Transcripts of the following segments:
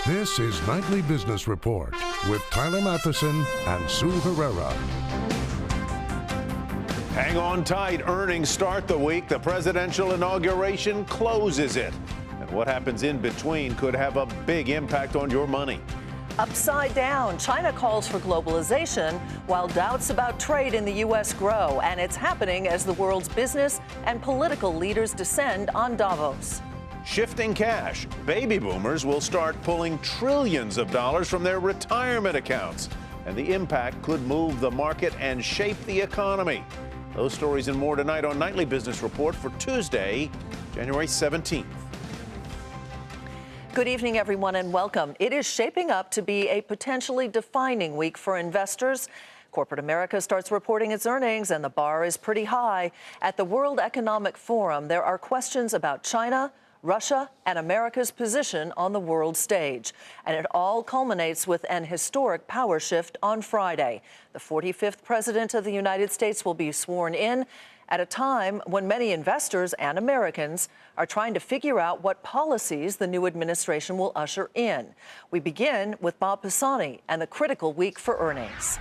This is Nightly Business Report with Tyler Matheson and Sue Herrera. Hang on tight. Earnings start the week. The presidential inauguration closes it. And what happens in between could have a big impact on your money. Upside down, China calls for globalization while doubts about trade in the U.S. grow. And it's happening as the world's business and political leaders descend on Davos. Shifting cash. Baby boomers will start pulling trillions of dollars from their retirement accounts. And the impact could move the market and shape the economy. Those stories and more tonight on Nightly Business Report for Tuesday, January 17th. Good evening, everyone, and welcome. It is shaping up to be a potentially defining week for investors. Corporate America starts reporting its earnings, and the bar is pretty high. At the World Economic Forum, there are questions about China, Russia, and America's position on the world stage. And it all culminates with an historic power shift on Friday. The 45th President of the United States will be sworn in at a time when many investors and Americans are trying to figure out what policies the new administration will usher in. We begin with Bob Pisani and the critical week for earnings.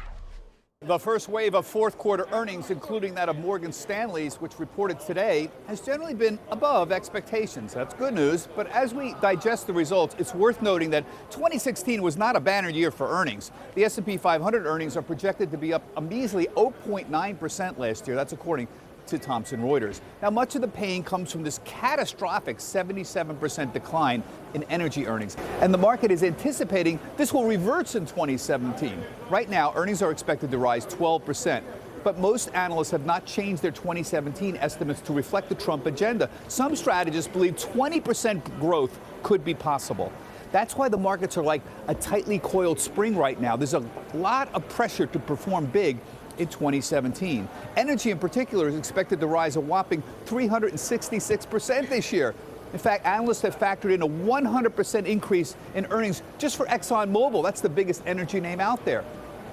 The first wave of fourth quarter earnings, including that of Morgan Stanley's, which reported today, has generally been above expectations. That's good news. But as we digest the results, it's worth noting that 2016 was not a banner year for earnings. The S&P 500 earnings are projected to be up a measly 0.9% last year. That's according to Thomson Reuters. Now, much of the pain comes from this catastrophic 77% decline in energy earnings. And the market is anticipating this will reverse in 2017. Right now, earnings are expected to rise 12%. But most analysts have not changed their 2017 estimates to reflect the Trump agenda. Some strategists believe 20% growth could be possible. That's why the markets are like a tightly coiled spring right now. There's a lot of pressure to perform big in 2017. Energy in particular is expected to rise a whopping 366% this year. In fact, analysts have factored in a 100% increase in earnings just for ExxonMobil. That's the biggest energy name out there.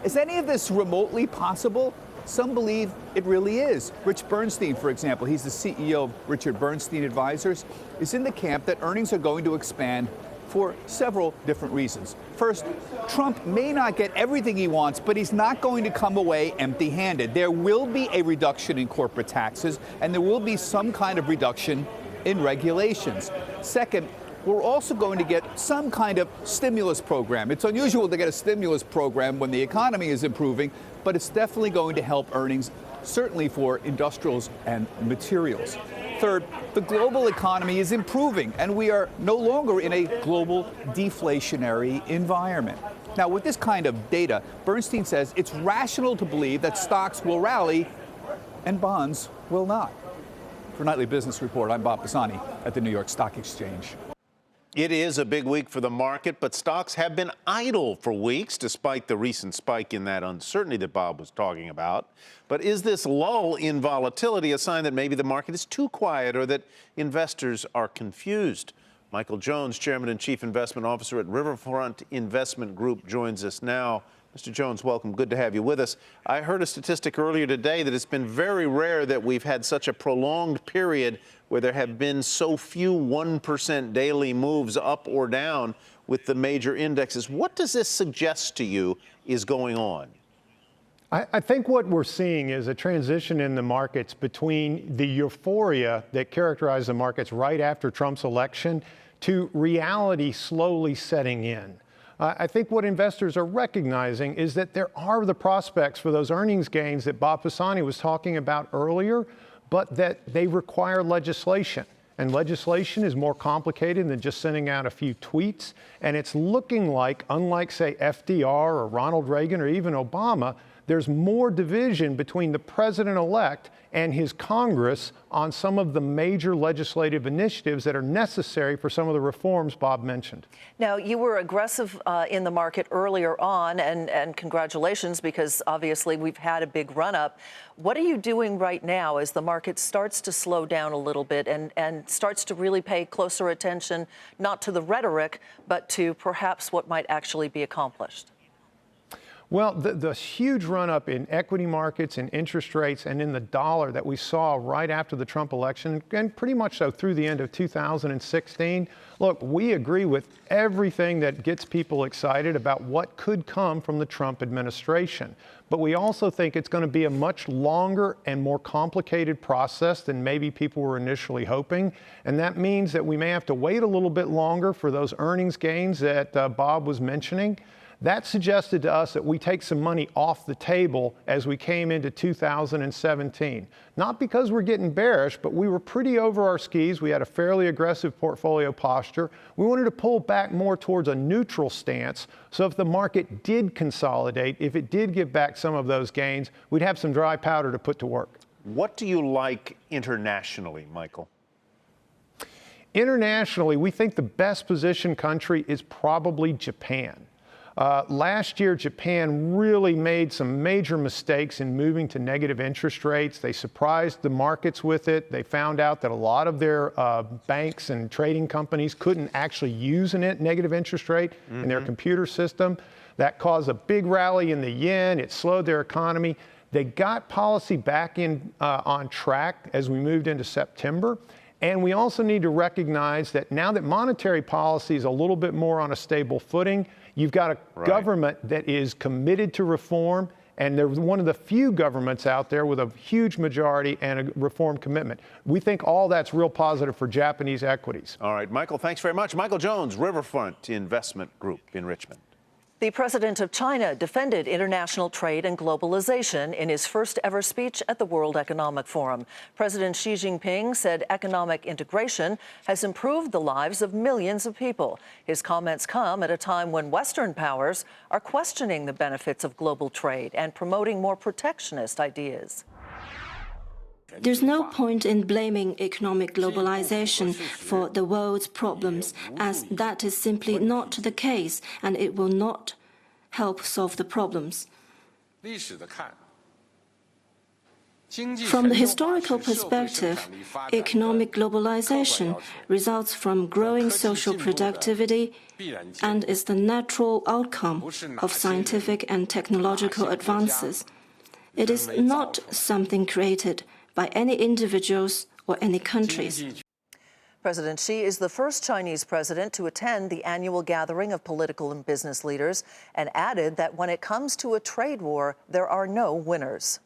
Is any of this remotely possible? Some believe it really is. Rich Bernstein, for example, he's the CEO of Richard Bernstein Advisors, is in the camp that earnings are going to expand for several different reasons. First, Trump may not get everything he wants, but he's not going to come away empty-handed. There will be a reduction in corporate taxes, and there will be some kind of reduction in regulations. Second, we're also going to get some kind of stimulus program. It's unusual to get a stimulus program when the economy is improving, but it's definitely going to help earnings, certainly for industrials and materials. Third, the global economy is improving, and we are no longer in a global deflationary environment. Now, with this kind of data, Bernstein says it's rational to believe that stocks will rally and bonds will not. For Nightly Business Report, I'm Bob Pisani at the New York Stock Exchange. It is a big week for the market, but stocks have been idle for weeks, despite the recent spike in that uncertainty that Bob was talking about. But is this lull in volatility a sign that maybe the market is too quiet or that investors are confused? Michael Jones, Chairman and Chief Investment Officer at Riverfront Investment Group, joins us now. Mr. Jones, welcome. Good to have you with us. I heard a statistic earlier today that it's been very rare that we've had such a prolonged period where there have been so few 1% daily moves up or down with the major indexes. What does this suggest to you is going on? I think what we're seeing is a transition in the markets between the euphoria that characterized the markets right after Trump's election to reality slowly setting in. I think what investors are recognizing is that there are the prospects for those earnings gains that Bob Pisani was talking about earlier, but that they require legislation. And legislation is more complicated than just sending out a few tweets. And it's looking like, unlike, say, FDR or Ronald Reagan or even Obama, there's more division between the president-elect and his Congress on some of the major legislative initiatives that are necessary for some of the reforms Bob mentioned. Now, you were aggressive in the market earlier on, and congratulations, because obviously we've had a big run-up. What are you doing right now as the market starts to slow down a little bit and starts to really pay closer attention, not to the rhetoric, but to perhaps what might actually be accomplished? Well, the huge run-up in equity markets and interest rates and in the dollar that we saw right after the Trump election, and pretty much so through the end of 2016, look, we agree with everything that gets people excited about what could come from the Trump administration. But we also think it's going to be a much longer and more complicated process than maybe people were initially hoping. And that means that we may have to wait a little bit longer for those earnings gains that Bob was mentioning. That suggested to us that we take some money off the table as we came into 2017. Not because we're getting bearish, but we were pretty over our skis. We had a fairly aggressive portfolio posture. We wanted to pull back more towards a neutral stance. So if the market did consolidate, if it did give back some of those gains, we'd have some dry powder to put to work. What do you like internationally, Michael? Internationally, we think the best positioned country is probably Japan. Last year, Japan really made some major mistakes in moving to negative interest rates. They surprised the markets with it. They found out that a lot of their banks and trading companies couldn't actually use a negative interest rate in their computer system. That caused a big rally in the yen. It slowed their economy. They got policy back on track as we moved into September. And we also need to recognize that now that monetary policy is a little bit more on a stable footing, you've got a government that is committed to reform, and they're one of the few governments out there with a huge majority and a reform commitment. We think all that's real positive for Japanese equities. All right, Michael, thanks very much. Michael Jones, Riverfront Investment Group in Richmond. The president of China defended international trade and globalization in his first ever speech at the World Economic Forum. President Xi Jinping said economic integration has improved the lives of millions of people. His comments come at a time when Western powers are questioning the benefits of global trade and promoting more protectionist ideas. There's no point in blaming economic globalization for the world's problems, as that is simply not the case, and it will not help solve the problems. From the historical perspective, economic globalization results from growing social productivity and is the natural outcome of scientific and technological advances. It is not something created by any individuals or any countries. President Xi is the first Chinese president to attend the annual gathering of political and business leaders, and added that when it comes to a trade war, there are no winners.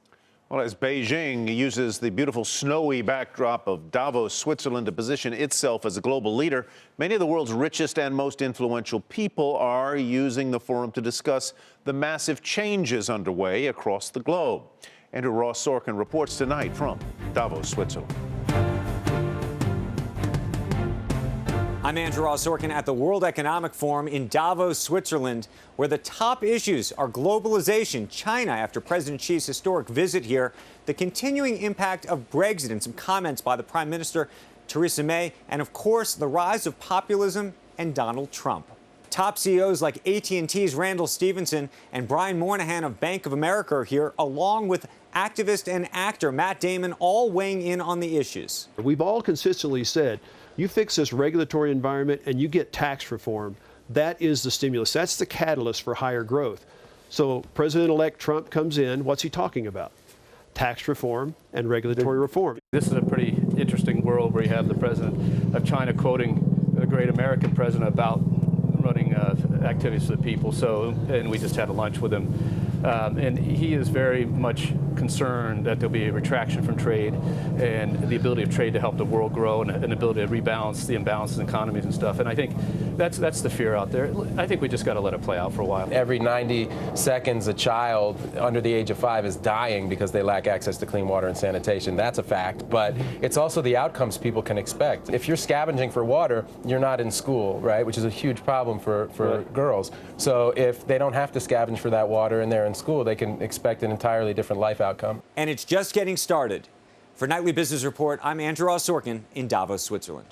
Well, as Beijing uses the beautiful snowy backdrop of Davos, Switzerland, to position itself as a global leader, many of the world's richest and most influential people are using the forum to discuss the massive changes underway across the globe. Andrew Ross Sorkin reports tonight from Davos, Switzerland. I'm Andrew Ross Sorkin at the World Economic Forum in Davos, Switzerland, where the top issues are globalization, China after President Xi's historic visit here, the continuing impact of Brexit and some comments by the Prime Minister, Theresa May, and of course, the rise of populism and Donald Trump. Top CEOs like AT&T's Randall Stephenson and Brian Moynihan of Bank of America are here, along with activist and actor Matt Damon, all weighing in on the issues. We've all consistently said, you fix this regulatory environment and you get tax reform. That is the stimulus. That's the catalyst for higher growth. So President-elect Trump comes in, what's he talking about? Tax reform and regulatory reform. This is a pretty interesting world where you have the president of China quoting the great American president about running activities for the people. And we just had a lunch with him. And he is very much concerned that there'll be a retraction from trade and the ability of trade to help the world grow and an ability to rebalance the imbalances in economies and stuff. And I think that's the fear out there. I think we just got to let it play out for a while. Every 90 seconds, a child under the age of 5 is dying because they lack access to clean water and sanitation. That's a fact. But it's also the outcomes people can expect. If you're scavenging for water, you're not in school, right? Which is a huge problem for right. girls. So if they don't have to scavenge for that water and they're in school, they can expect an entirely different life outcome. And it's just getting started. For Nightly Business Report, I'm Andrew Ross Sorkin in Davos, Switzerland.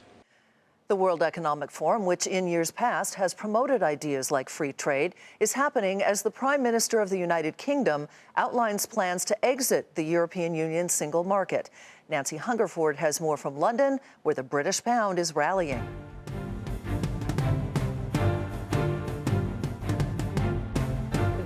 The World Economic Forum, which in years past has promoted ideas like free trade, is happening as the Prime Minister of the United Kingdom outlines plans to exit the European Union's single market. Nancy Hungerford has more from London, where the British pound is rallying.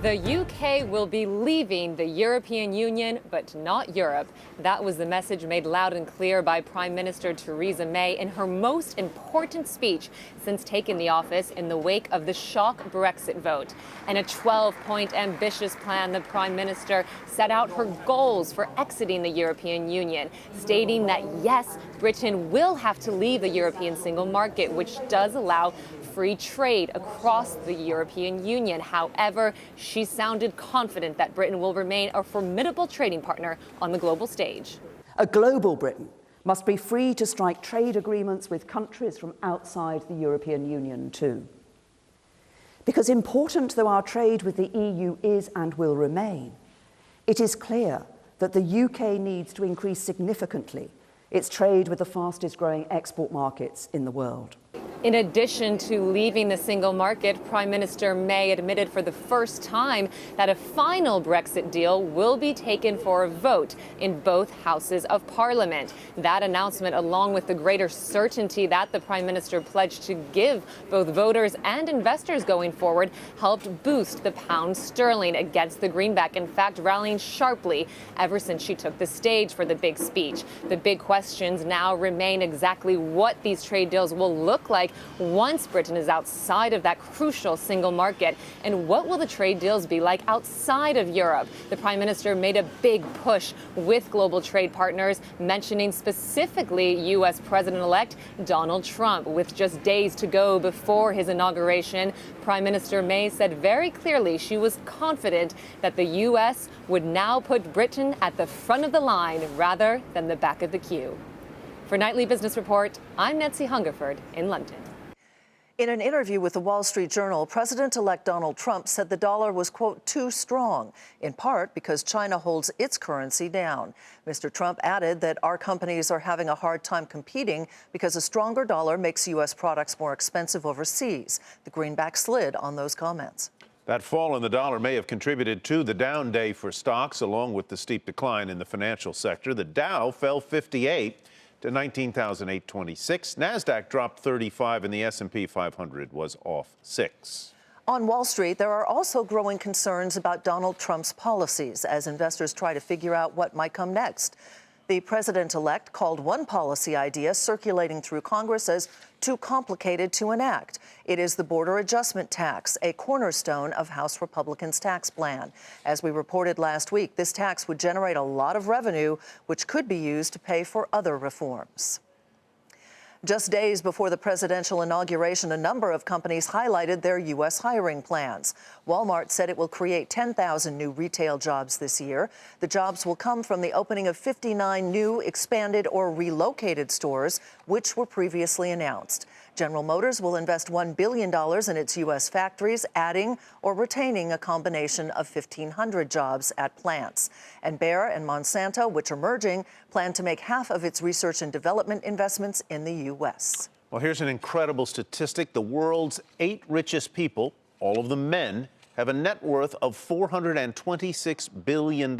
The UK will be leaving the European Union, but not Europe. That was the message made loud and clear by Prime Minister Theresa May in her most important speech since taking the office in the wake of the shock Brexit vote. In a 12-point ambitious plan, the Prime Minister set out her goals for exiting the European Union, stating that yes, Britain will have to leave the European single market, which does allow free trade across the European Union. However, she sounded confident that Britain will remain a formidable trading partner on the global stage. A global Britain must be free to strike trade agreements with countries from outside the European Union too. Because important though our trade with the EU is and will remain, it is clear that the UK needs to increase significantly its trade with the fastest growing export markets in the world. In addition to leaving the single market, Prime Minister May admitted for the first time that a final Brexit deal will be taken for a vote in both houses of Parliament. That announcement, along with the greater certainty that the Prime Minister pledged to give both voters and investors going forward, helped boost the pound sterling against the greenback, in fact, rallying sharply ever since she took the stage for the big speech. The big questions now remain exactly what these trade deals will look like once Britain is outside of that crucial single market, and what will the trade deals be like outside of Europe? The Prime Minister made a big push with global trade partners, mentioning specifically U.S. President-elect Donald Trump. With just days to go before his inauguration, Prime Minister May said very clearly she was confident that the U.S. would now put Britain at the front of the line rather than the back of the queue. For Nightly Business Report, I'm Nancy Hungerford in London. In an interview with the Wall Street Journal, President-elect Donald Trump said the dollar was, quote, too strong, in part because China holds its currency down. Mr. Trump added that our companies are having a hard time competing because a stronger dollar makes U.S. products more expensive overseas. The greenback slid on those comments. That fall in the dollar may have contributed to the down day for stocks, along with the steep decline in the financial sector. The Dow fell 58 to 19,826. NASDAQ dropped 35 and the S&P 500 was off 6. On Wall Street, there are also growing concerns about Donald Trump's policies as investors try to figure out what might come next. The president-elect called one policy idea circulating through Congress as too complicated to enact. It is the border adjustment tax, a cornerstone of House Republicans' tax plan. As we reported last week, this tax would generate a lot of revenue, which could be used to pay for other reforms. Just days before the presidential inauguration, a number of companies highlighted their U.S. hiring plans. Walmart said it will create 10,000 new retail jobs this year. The jobs will come from the opening of 59 new, expanded, or relocated stores, which were previously announced. General Motors will invest $1 billion in its U.S. factories, adding or retaining a combination of 1,500 jobs at plants. And Bayer and Monsanto, which are merging, plan to make half of its research and development investments in the U.S. Well, here's an incredible statistic. The world's 8 richest people, all of them men, have a net worth of $426 billion.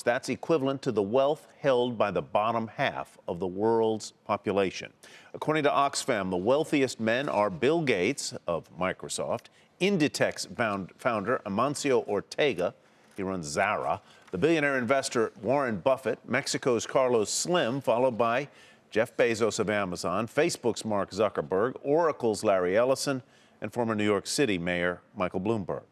That's equivalent to the wealth held by the bottom half of the world's population. According to Oxfam, the wealthiest men are Bill Gates of Microsoft, Inditex founder Amancio Ortega, he runs Zara, the billionaire investor Warren Buffett, Mexico's Carlos Slim, followed by Jeff Bezos of Amazon, Facebook's Mark Zuckerberg, Oracle's Larry Ellison, and former New York City Mayor Michael Bloomberg.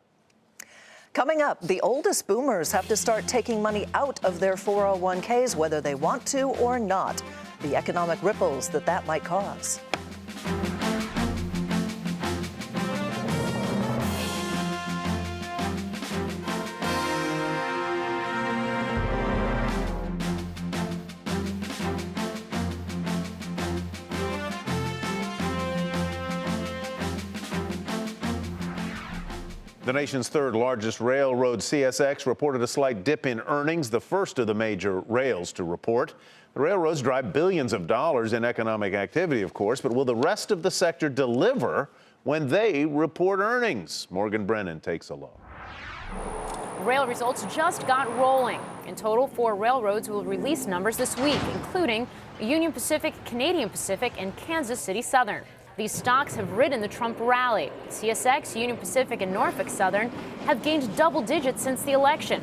Coming up, the oldest boomers have to start taking money out of their 401ks, whether they want to or not. The economic ripples that might cause. The nation's third largest railroad, CSX, reported a slight dip in earnings, the first of the major rails to report. The railroads drive billions of dollars in economic activity, of course, but will the rest of the sector deliver when they report earnings? Morgan Brennan takes a look. Rail results just got rolling. In total, 4 railroads will release numbers this week, including Union Pacific, Canadian Pacific, and Kansas City Southern. These stocks have ridden the Trump rally. CSX, Union Pacific, and Norfolk Southern have gained double digits since the election,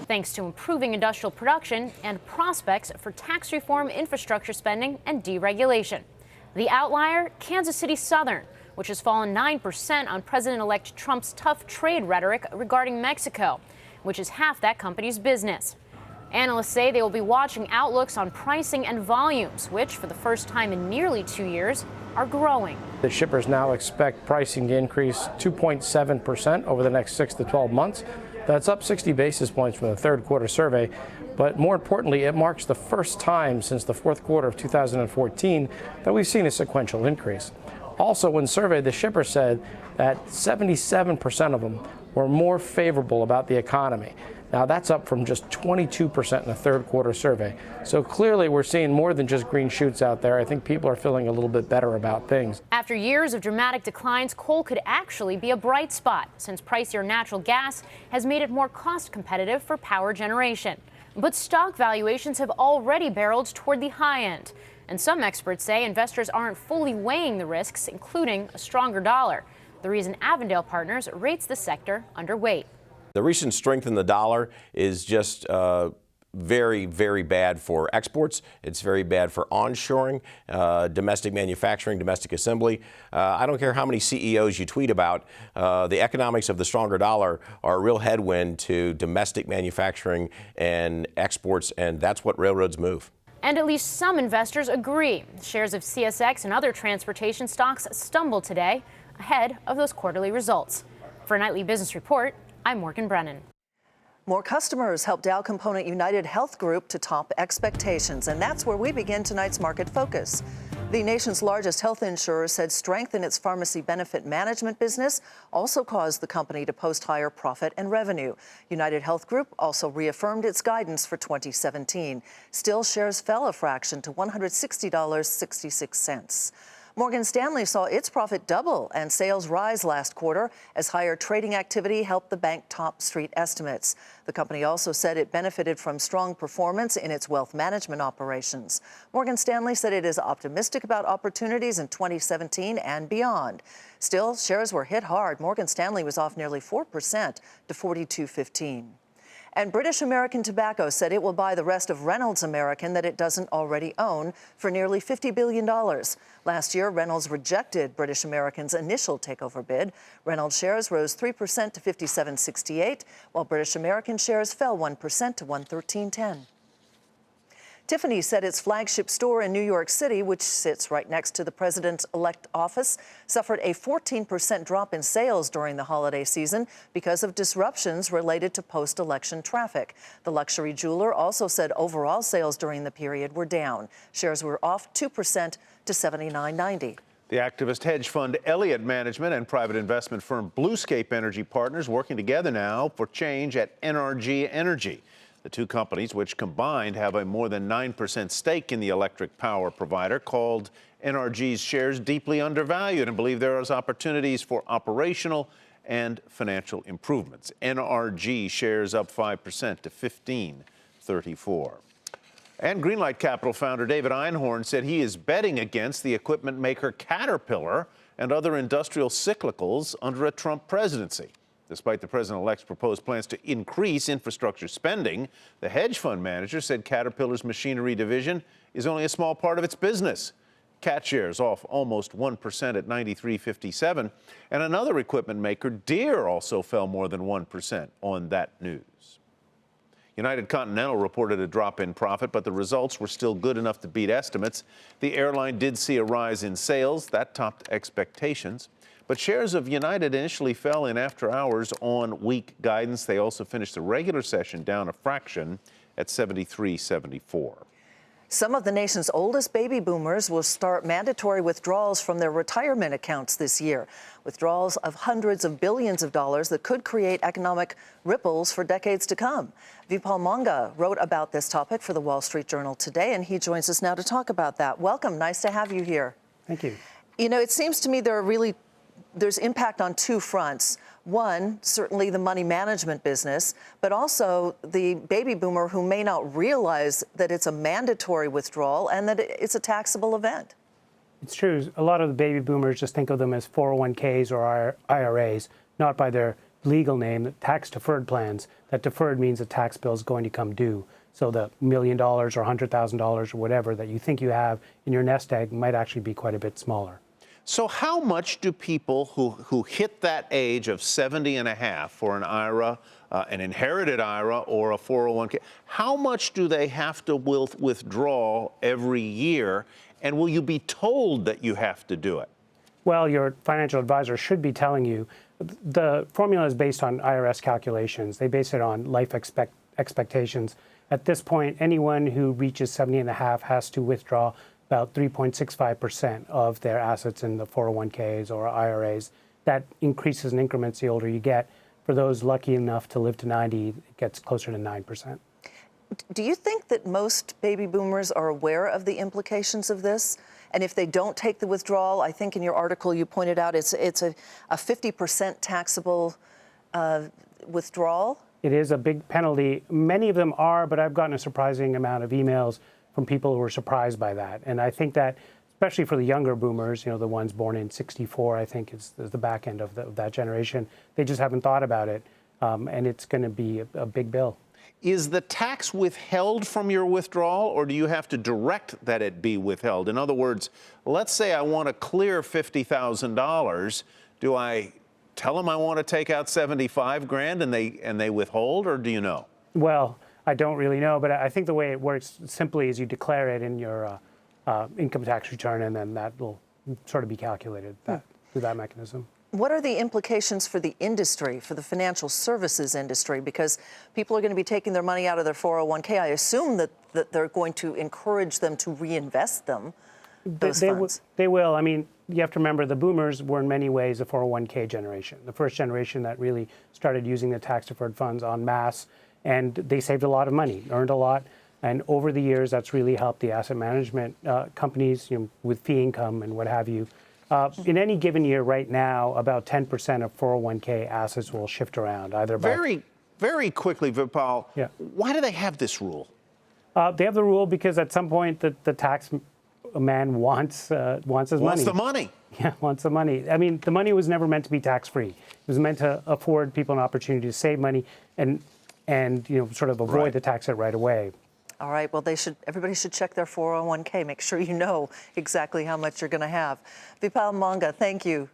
thanks to improving industrial production and prospects for tax reform, infrastructure spending, and deregulation. The outlier, Kansas City Southern, which has fallen 9% on President-elect Trump's tough trade rhetoric regarding Mexico, which is half that company's business. Analysts say they will be watching outlooks on pricing and volumes, which, for the first time in nearly 2 years, are growing. The shippers now expect pricing to increase 2.7% over the next 6 to 12 months. That's up 60 basis points from the third quarter survey. But more importantly, it marks the first time since the fourth quarter of 2014 that we've seen a sequential increase. Also, when surveyed, the shippers said that 77% of them were more favorable about the economy. Now, that's up from just 22% in the third quarter survey. So clearly, we're seeing more than just green shoots out there. I think people are feeling a little bit better about things. After years of dramatic declines, coal could actually be a bright spot, since pricier natural gas has made it more cost competitive for power generation. But stock valuations have already barreled toward the high end. And some experts say investors aren't fully weighing the risks, including a stronger dollar. The reason Avondale Partners rates the sector underweight. The recent strength in the dollar is just very, very bad for exports. It's very bad for onshoring, domestic manufacturing, domestic assembly. I don't care how many CEOs you tweet about. The economics of the stronger dollar are a real headwind to domestic manufacturing and exports, and that's what railroads move. And at least some investors agree. Shares of CSX and other transportation stocks stumbled today ahead of those quarterly results. For a Nightly Business Report, I'm Morgan Brennan. More customers helped Dow component United Health Group to top expectations, and that's where we begin tonight's market focus. The nation's largest health insurer said strength in its pharmacy benefit management business also caused the company to post higher profit and revenue. United Health Group also reaffirmed its guidance for 2017. Still, shares fell a fraction to $160.66. Morgan Stanley saw its profit double and sales rise last quarter as higher trading activity helped the bank top street estimates. The company also said it benefited from strong performance in its wealth management operations. Morgan Stanley said it is optimistic about opportunities in 2017 and beyond. Still, shares were hit hard. Morgan Stanley was off nearly 4% to $42.15. And British American Tobacco said it will buy the rest of Reynolds American that it doesn't already own for nearly $50 billion. Last year, Reynolds rejected British American's initial takeover bid. Reynolds shares rose 3% to $57.68, while British American shares fell 1% to $113.10. Tiffany said its flagship store in New York City, which sits right next to the president-elect office, suffered a 14% drop in sales during the holiday season because of disruptions related to post-election traffic. The luxury jeweler also said overall sales during the period were down. Shares were off 2% to $79.90. The activist hedge fund Elliott Management and private investment firm Bluescape Energy Partners working together now for change at NRG Energy. The two companies, which combined have a more than 9% stake in the electric power provider, called NRG's shares deeply undervalued and believe there is opportunities for operational and financial improvements. NRG shares up 5% to $15.34. And Greenlight Capital founder David Einhorn said he is betting against the equipment maker Caterpillar and other industrial cyclicals under a Trump presidency. Despite the president-elect's proposed plans to increase infrastructure spending, the hedge fund manager said Caterpillar's machinery division is only a small part of its business. Cat shares off almost 1% at $93.57, and another equipment maker, Deere, also fell more than 1% on that news. United Continental reported a drop in profit, but the results were still good enough to beat estimates. The airline did see a rise in sales. That topped expectations. But shares of United initially fell in after hours on weak guidance. They also finished the regular session down a fraction at 73.74. Some of the nation's oldest baby boomers will start mandatory withdrawals from their retirement accounts this year. Withdrawals of hundreds of billions of dollars that could create economic ripples for decades to come. Vipal Monga wrote about this topic for the Wall Street Journal today, and he joins us now to talk about that. Welcome. Nice to have you here. Thank you. You know, it seems to me there's impact on two fronts. One, certainly the money management business, but also the baby boomer who may not realize that it's a mandatory withdrawal and that it's a taxable event. It's true. A lot of the baby boomers just think of them as 401ks or IRAs, not by their legal name, tax-deferred plans. That deferred means the tax bill is going to come due. So the $1 million or $100,000 or whatever that you think you have in your nest egg might actually be quite a bit smaller. So how much do people who hit that age of 70 and a half for an IRA, an inherited IRA or a 401k, how much do they have to withdraw every year? And will you be told that you have to do it? Well, your financial advisor should be telling you. The formula is based on IRS calculations. They base it on life expectations. At this point, anyone who reaches 70 and a half has to withdraw about 3.65% of their assets in the 401ks or IRAs. That increases in increments the older you get. For those lucky enough to live to 90, it gets closer to 9%. Do you think that most baby boomers are aware of the implications of this? And if they don't take the withdrawal, I think in your article you pointed out it's a 50% taxable withdrawal? It is a big penalty. Many of them are, but I've gotten a surprising amount of emails from people who are surprised by that. And I think that, especially for the younger boomers, the ones born in '64, I think is the back end of that generation, they just haven't thought about it. And it's going to be a big bill. Is the tax withheld from your withdrawal, or do you have to direct that it be withheld? In other words, let's say I want to clear $50,000. Do I tell them I want to take out 75 grand and they withhold, or do you know? Well, I don't really know, but I think the way it works simply is you declare it in your income tax return, and then that will sort of be calculated through that mechanism. What are the implications for the industry, for the financial services industry? Because people are going to be taking their money out of their 401k. I assume that they're going to encourage them to reinvest them, those funds. They will. I mean, you have to remember the boomers were in many ways a 401k generation, the first generation that really started using the tax-deferred funds en masse, and they saved a lot of money, earned a lot. And over the years, that's really helped the asset management companies with fee income and what have you. In any given year right now, about 10% of 401k assets will shift around, either by... Very quickly, Vipal, why do they have this rule? They have the rule because at some point the tax man wants his money. Wants the money. Yeah, wants the money. I mean, the money was never meant to be tax-free. It was meant to afford people an opportunity to save money and sort of avoid the tax hit right away. All right, well, everybody should check their 401k. Make sure you know exactly how much you're going to have. Vipal Manga, thank you.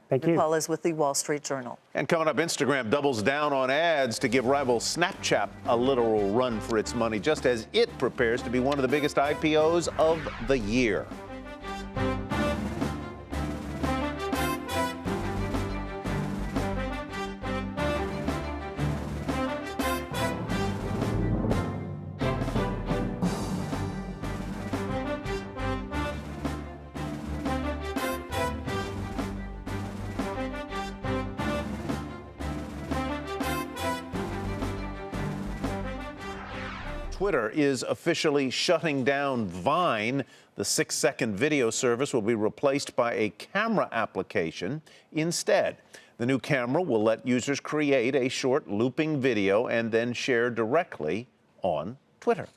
Thank you. Vipal is with the Wall Street Journal. And coming up, Instagram doubles down on ads to give rival Snapchat a literal run for its money, just as it prepares to be one of the biggest IPOs of the year. Twitter is officially shutting down Vine. The 6-second video service will be replaced by a camera application instead. The new camera will let users create a short looping video and then share directly on Twitter.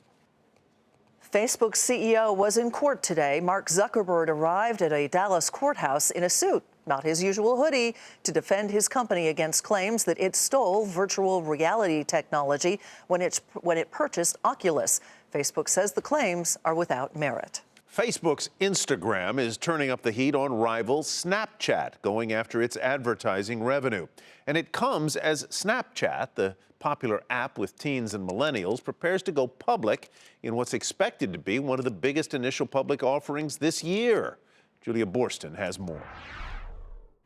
Facebook's CEO was in court today. Mark Zuckerberg arrived at a Dallas courthouse in a suit, not his usual hoodie, to defend his company against claims that it stole virtual reality technology when it purchased Oculus. Facebook says the claims are without merit. Facebook's Instagram is turning up the heat on rival Snapchat, going after its advertising revenue. And it comes as Snapchat, the popular app with teens and millennials, prepares to go public in what's expected to be one of the biggest initial public offerings this year. Julia Borston has more.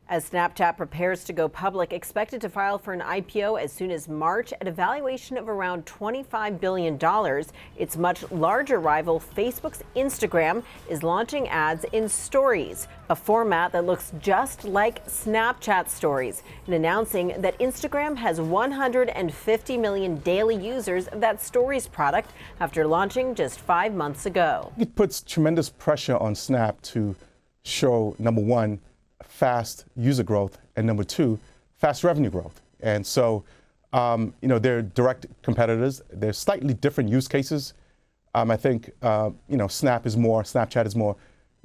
As Snapchat prepares to go public, expected to file for an IPO as soon as March at a valuation of around $25 billion, its much larger rival, Facebook's Instagram, is launching ads in Stories, a format that looks just like Snapchat Stories, and announcing that Instagram has 150 million daily users of that Stories product after launching just 5 months ago. It puts tremendous pressure on Snap to show, number one, fast user growth, and number two, fast revenue growth. And so, they're direct competitors. They're slightly different use cases. I think, Snapchat is more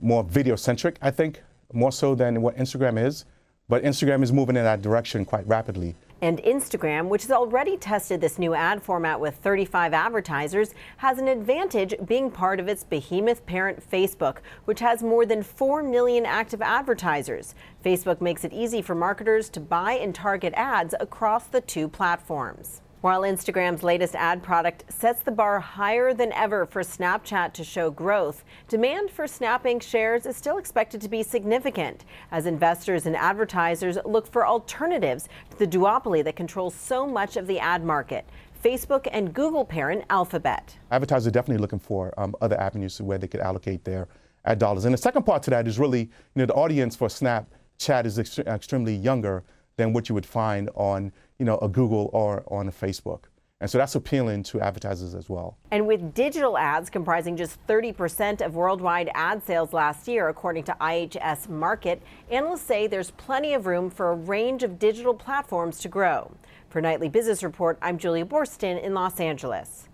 more video-centric, I think, more so than what Instagram is. But Instagram is moving in that direction quite rapidly. And Instagram, which has already tested this new ad format with 35 advertisers, has an advantage being part of its behemoth parent Facebook, which has more than 4 million active advertisers. Facebook makes it easy for marketers to buy and target ads across the two platforms. While Instagram's latest ad product sets the bar higher than ever for Snapchat to show growth, demand for Snap Inc. shares is still expected to be significant as investors and advertisers look for alternatives to the duopoly that controls so much of the ad market. Facebook and Google parent Alphabet. Advertisers are definitely looking for other avenues where they could allocate their ad dollars. And the second part to that is really, the audience for Snapchat is extremely younger than what you would find on, a Google or on a Facebook. And so that's appealing to advertisers as well. And with digital ads comprising just 30% of worldwide ad sales last year, according to IHS Markit, analysts say there's plenty of room for a range of digital platforms to grow. For Nightly Business Report, I'm Julia Borston in Los Angeles.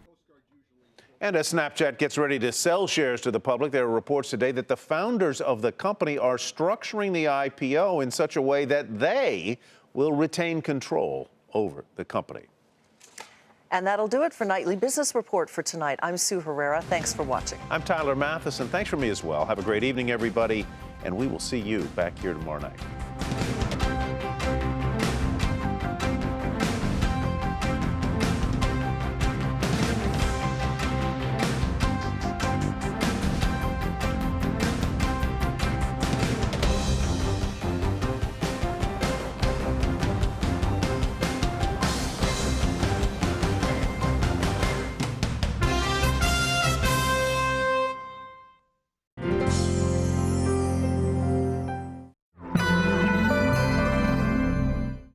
And as Snapchat gets ready to sell shares to the public, there are reports today that the founders of the company are structuring the IPO in such a way that they will retain control over the company. And that'll do it for Nightly Business Report for tonight. I'm Sue Herrera. Thanks for watching. I'm Tyler Mathisen. Thanks from me as well. Have a great evening, everybody, and we will see you back here tomorrow night.